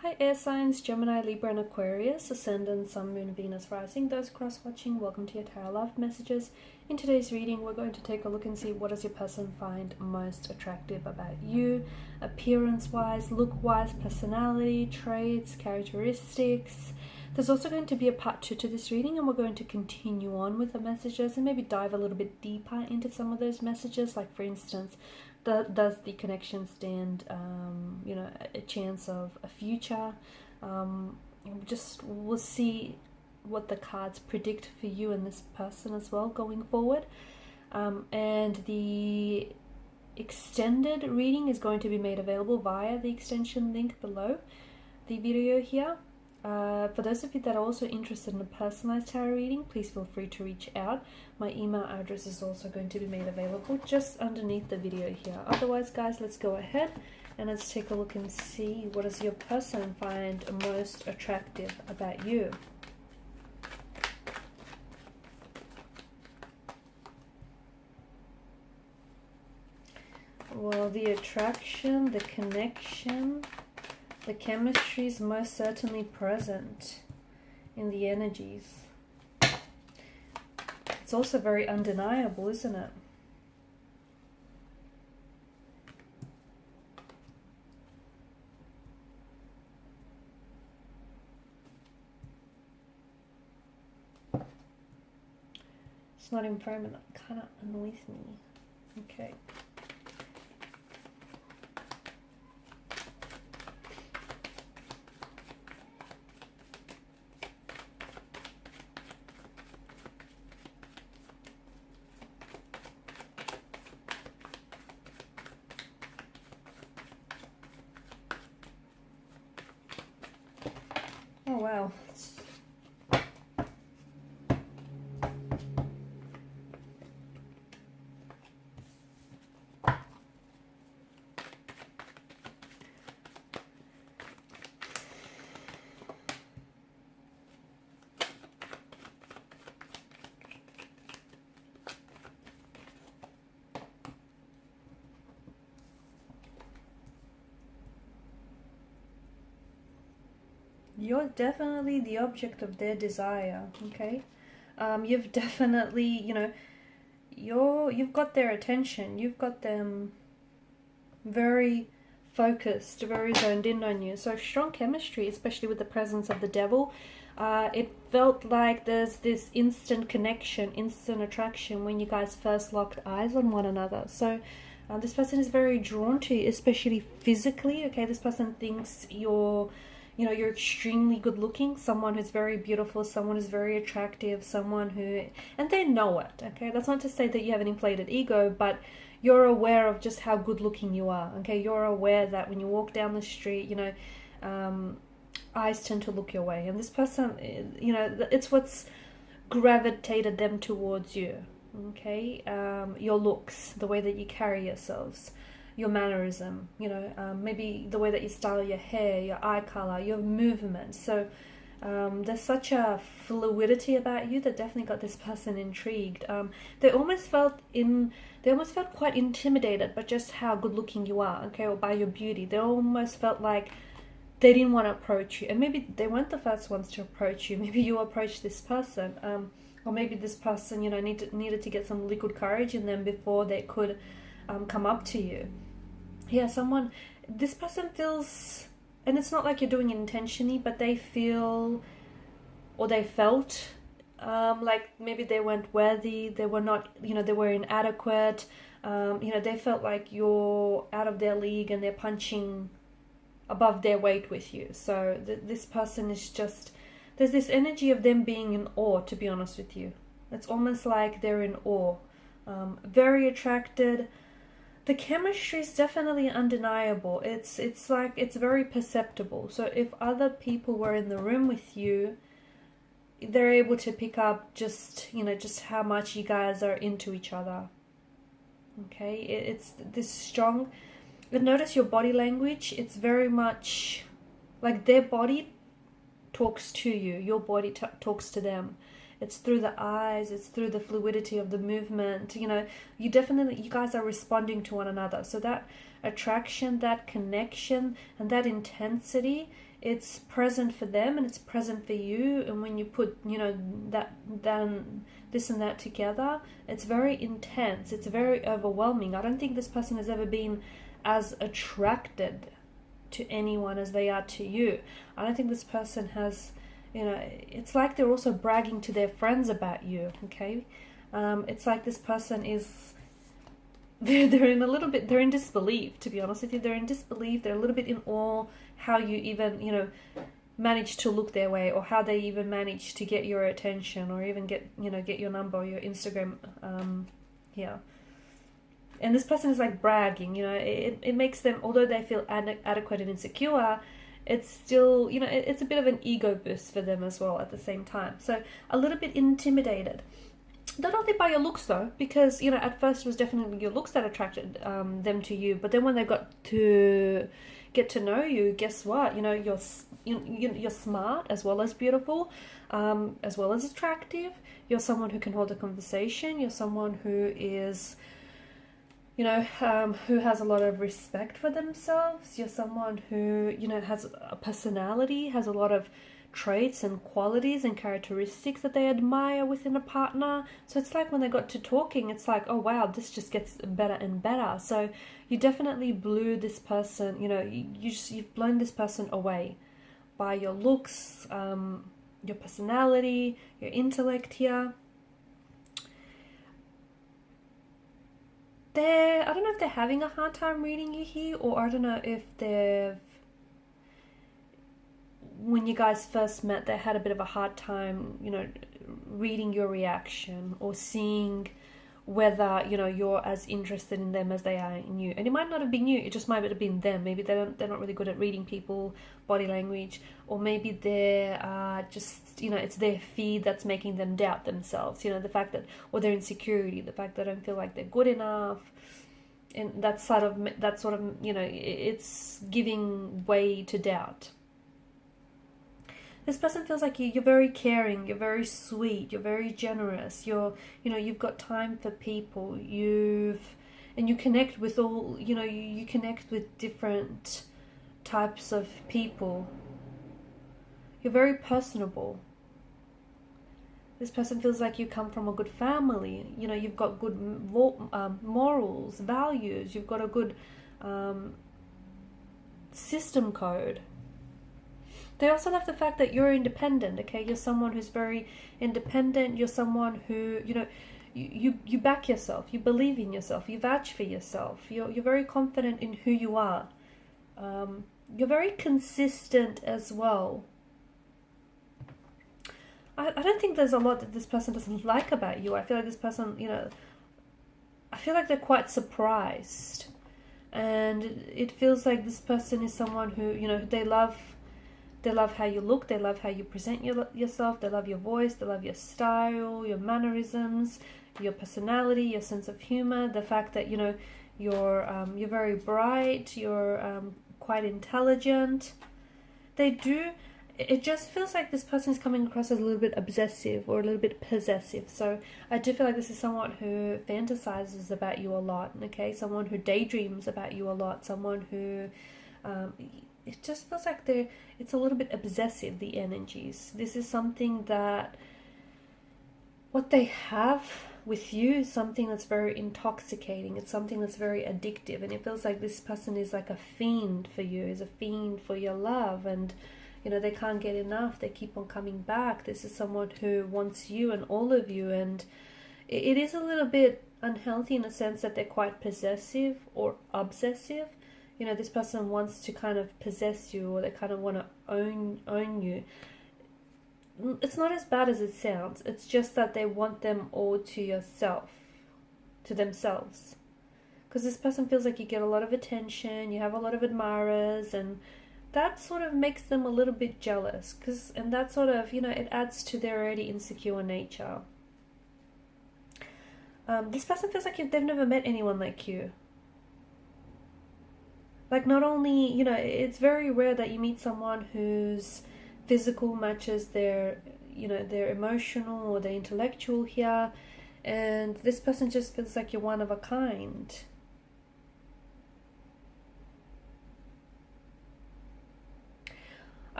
Hi air signs, Gemini, Libra and Aquarius, Ascendant, Sun, Moon, Venus, Rising. Those cross-watching, welcome to your tarot love messages. In today's reading, we're going to take a look and see what does your person find most attractive about you, appearance-wise, look-wise, personality, traits, characteristics. There's also going to be a part 2 to this reading, and we're going to continue on with the messages and maybe dive a little bit deeper into some of those messages. Like, for instance, does the connection stand, a chance of a future? We'll see what the cards predict for you and this person as well going forward. And the extended reading is going to be made available via the extension link below the video here. For those of you that are also interested in a personalized tarot reading, please feel free to reach out. My email address is also going to be made available just underneath the video here. Otherwise, guys, let's go ahead and let's take a look and see what does your person find most attractive about you. Well, the attraction, the connection, the chemistry is most certainly present in the energies. It's also very undeniable, isn't it? It's not in frame and that kind of annoys me. Okay. Oh wow. You're definitely the object of their desire, okay? You've definitely, you've got their attention. You've got them very focused, very zoned in on you. So strong chemistry, especially with the presence of the devil. It felt like there's this instant connection, instant attraction when you guys first locked eyes on one another. So this person is very drawn to you, especially physically, okay? This person thinks you're extremely good looking, someone who's very beautiful, someone who's very attractive, someone who, and they know it, okay? That's not to say that you have an inflated ego, but you're aware of just how good looking you are, okay? You're aware that when you walk down the street, eyes tend to look your way. And this person, it's what's gravitated them towards you, okay? Your looks, the way that you carry yourselves, your mannerism, maybe the way that you style your hair, your eye color, your movement. So there's such a fluidity about you that definitely got this person intrigued. They almost felt quite intimidated by just how good looking you are, okay, or by your beauty. They almost felt like they didn't want to approach you, and maybe they weren't the first ones to approach you. Maybe you approached this person, or maybe this person, needed to get some liquid courage in them before they could come up to you. Yeah, this person feels, and it's not like you're doing it intentionally, but they feel, or they felt like maybe they weren't worthy, they were not, they were inadequate, they felt like you're out of their league and they're punching above their weight with you. So this person is just, there's this energy of them being in awe, to be honest with you. It's almost like they're in awe, very attracted. The chemistry is definitely undeniable. It's like, it's very perceptible. So if other people were in the room with you, they're able to pick up just how much you guys are into each other. Okay, it's this strong. But notice your body language. It's very much like their body talks to you. Your body talks to them. It's through the eyes, it's through the fluidity of the movement. You guys are responding to one another. So that attraction, that connection, and that intensity, it's present for them and it's present for you. And when you put, you know, that this and that together, it's very intense, it's very overwhelming. I don't think this person has ever been as attracted to anyone as they are to you. I don't think this person has, you know, it's like they're also bragging to their friends about you, okay? It's like this person is, they're in a little bit, they're in disbelief, to be honest with you. They're in disbelief, they're a little bit in awe how you even, you know, manage to look their way, or how they even manage to get your attention, or even get, you know, get your number or your Instagram here. And this person is like bragging, you know, it makes them, although they feel adequate and insecure, it's still, you know, it's a bit of an ego boost for them as well at the same time. So a little bit intimidated. Not only by your looks though, because, you know, at first it was definitely your looks that attracted them to you, but then when they got to get to know you, guess what? You know, you're smart as well as beautiful, as well as attractive. You're someone who can hold a conversation. You're someone who is, you know, who has a lot of respect for themselves. You're someone who, you know, has a personality, has a lot of traits and qualities and characteristics that they admire within a partner. So it's like when they got to talking, it's like, oh wow, this just gets better and better. So you definitely blew this person, you know, you've blown this person away by your looks, your personality, your intellect here. I don't know if they're having a hard time reading you here, or I don't know if when you guys first met, they had a bit of a hard time, you know, reading your reaction or seeing whether, you know, you're as interested in them as they are in you. And it might not have been you, it just might have been them. Maybe they're not really good at reading people, body language, or maybe they're just, you know, it's their fear that's making them doubt themselves, you know, the fact that, or their insecurity, the fact that they don't feel like they're good enough. And that sort of, you know, it's giving way to doubt. This person feels like you're very caring, you're very sweet, you're very generous, you know, you've got time for people, and you connect with all, you know, you connect with different types of people. You're very personable. This person feels like you come from a good family, you know, you've got good morals, values, you've got a good system code. They also love the fact that you're independent, okay? You're someone who's very independent. You're someone who, you know, you back yourself. You believe in yourself. You vouch for yourself. You're very confident in who you are. You're very consistent as well. I don't think there's a lot that this person doesn't like about you. I feel like this person, you know, I feel like they're quite surprised. And it feels like this person is someone who, you know, they love how you look, they love how you present yourself, they love your voice, they love your style, your mannerisms, your personality, your sense of humor, the fact that, you know, you're very bright, you're quite intelligent. It just feels like this person is coming across as a little bit obsessive or a little bit possessive. So I do feel like this is someone who fantasizes about you a lot, okay? Someone who daydreams about you a lot, someone who... it just feels like it's a little bit obsessive, the energies. This is something that what they have with you is something that's very intoxicating. It's something that's very addictive, and it feels like this person is like a fiend for you, is a fiend for your love, and you know, they can't get enough. They keep on coming back. This is someone who wants you and all of you, and it is a little bit unhealthy in the sense that they're quite possessive or obsessive. You know, this person wants to kind of possess you, or they kind of want to own you. It's not as bad as it sounds. It's just that they want them all to themselves. Because this person feels like you get a lot of attention, you have a lot of admirers, and that sort of makes them a little bit jealous. And that sort of, you know, it adds to their already insecure nature. This person feels like they've never met anyone like you. Like, not only, you know, it's very rare that you meet someone whose physical matches their, you know, their emotional or their intellectual here. And this person just feels like you're one of a kind.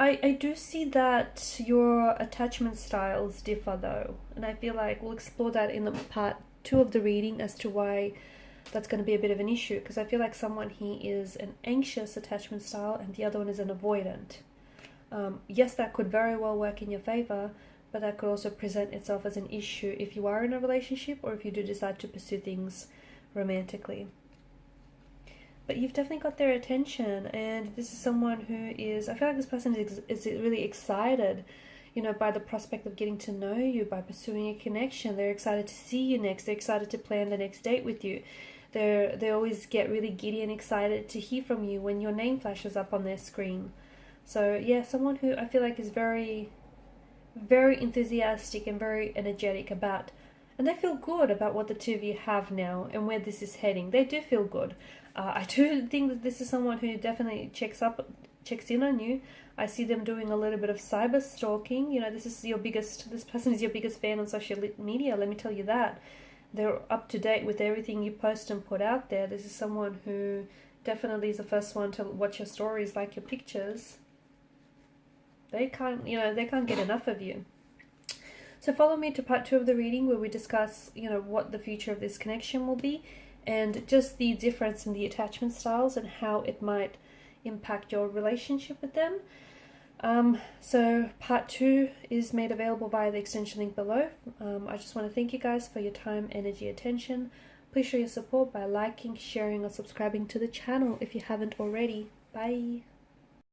I do see that your attachment styles differ though, and I feel like we'll explore that in the part 2 of the reading as to why that's going to be a bit of an issue, because I feel like someone here is an anxious attachment style and the other one is an avoidant. Yes, that could very well work in your favor, but that could also present itself as an issue if you are in a relationship or if you do decide to pursue things romantically. But you've definitely got their attention, and this is someone who is, I feel like this person is really excited, you know, by the prospect of getting to know you, by pursuing a connection. They're excited to see you next. They're excited to plan the next date with you. They always get really giddy and excited to hear from you when your name flashes up on their screen. So yeah, someone who I feel like is very, very enthusiastic and very energetic about, and they feel good about what the two of you have now and where this is heading. They do feel good. I do think that this is someone who definitely checks in on you. I see them doing a little bit of cyber stalking. You know, this person is your biggest fan on social media, let me tell you that. They're up to date with everything you post and put out there. This is someone who definitely is the first one to watch your stories, like your pictures. They can't get enough of you. So follow me to part 2 of the reading, where we discuss, you know, what the future of this connection will be, and just the difference in the attachment styles and how it might impact your relationship with them. So part 2 is made available via the extension link below. I just want to thank you guys for your time, energy, attention. Please show your support by liking, sharing, or subscribing to the channel if you haven't already. Bye.